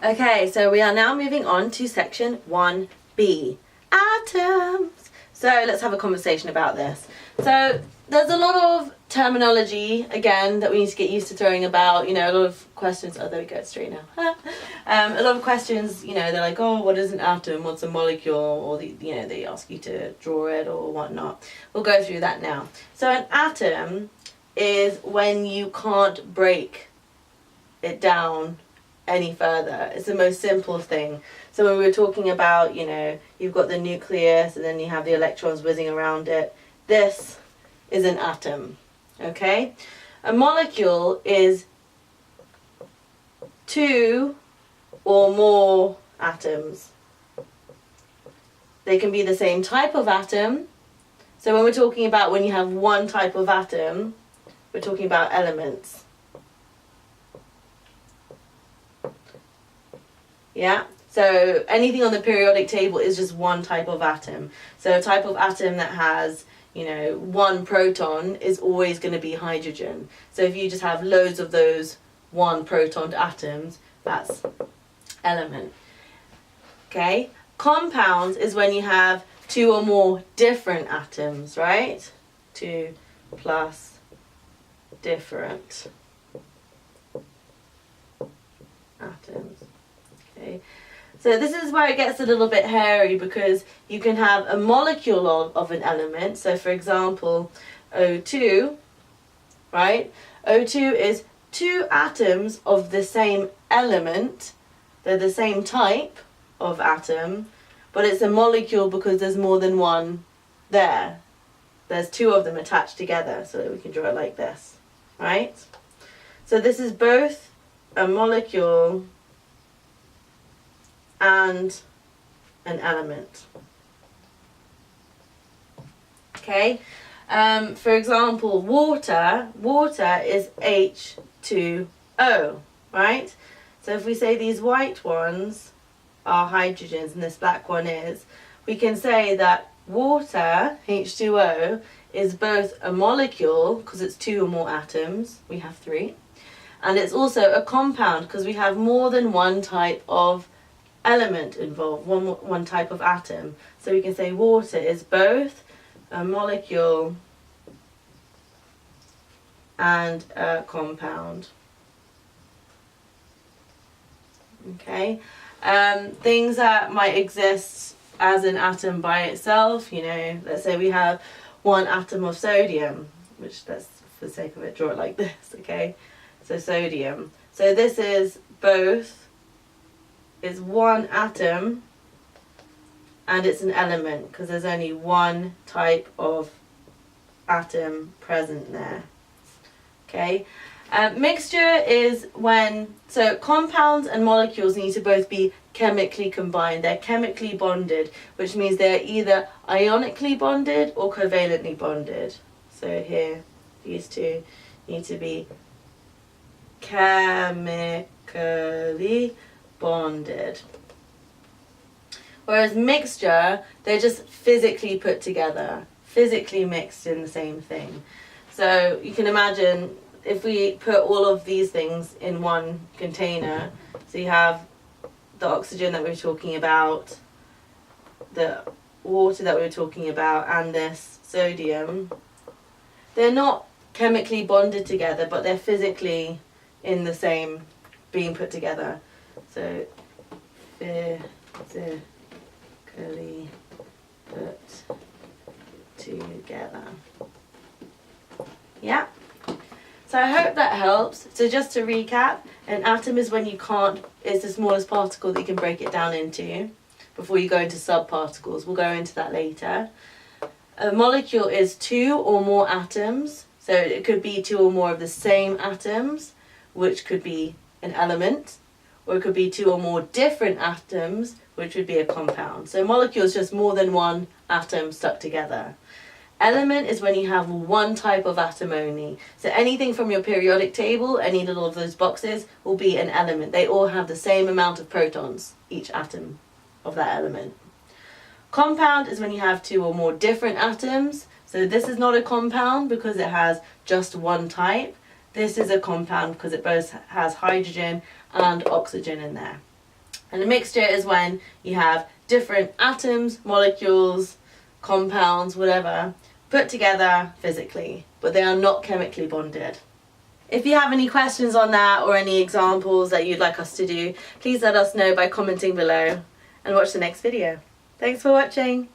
Okay, so we are now moving on to section 1B, atoms. So let's have a conversation about this. So there's a lot of terminology, again, that we need to get used to throwing about, a lot of questions. Oh, there we go, straight now. A lot of questions, they're like, oh, what is an atom? What's a molecule? Or, they ask you to draw it or whatnot. We'll go through that now. So an atom is when you can't break it down any further. It's the most simple thing. So when we were talking about, you've got the nucleus and then you have the electrons whizzing around it. This is an atom, okay? A molecule is two or more atoms. They can be the same type of atom. So when we're talking about when you have one type of atom, we're talking about elements. Yeah, so anything on the periodic table is just one type of atom. So a type of atom that has, one proton is always going to be hydrogen. So if you just have loads of those one proton atoms, that's element. Okay, compounds is when you have two or more different atoms, right? Two plus different atoms. Okay. So this is where it gets a little bit hairy because you can have a molecule of an element. So for example, O2, right? O2 is two atoms of the same element. They're the same type of atom, but it's a molecule because there's more than one there. There's two of them attached together, so we can draw it like this, right? So this is both a molecule and an element. Okay, for example, water is H2O, right? So if we say these white ones are hydrogens and this black one is, we can say that water, H2O, is both a molecule, because it's two or more atoms, we have three, and it's also a compound, because we have more than one type of element involved, one type of atom. So we can say water is both a molecule and a compound. Okay, things that might exist as an atom by itself, let's say we have one atom of sodium, which let's, for the sake of it, draw it like this, okay? So sodium. So this is one atom and it's an element because there's only one type of atom present there. Okay, mixture is when, so compounds and molecules need to both be chemically combined. They're chemically bonded, which means they're either ionically bonded or covalently bonded. So here, these two need to be chemically bonded. Whereas mixture, they're just physically put together, physically mixed in the same thing. So you can imagine if we put all of these things in one container, so you have the oxygen that we were talking about, the water that we were talking about, and this sodium, they're not chemically bonded together, but they're physically in the same, being put together. So physically put together. Yeah. So I hope that helps. So just to recap, an atom is when you can't, it's the smallest particle that you can break it down into before you go into subparticles. We'll go into that later. A molecule is two or more atoms. So it could be two or more of the same atoms, which could be an element, or it could be two or more different atoms, which would be a compound. So a molecule is just more than one atom stuck together. Element is when you have one type of atom only. So anything from your periodic table, any little of those boxes, will be an element. They all have the same amount of protons, each atom of that element. Compound is when you have two or more different atoms. So this is not a compound because it has just one type. This is a compound because it both has hydrogen and oxygen in there. And a mixture is when you have different atoms, molecules, compounds, whatever, put together physically, but they are not chemically bonded. If you have any questions on that or any examples that you'd like us to do, please let us know by commenting below and watch the next video. Thanks for watching.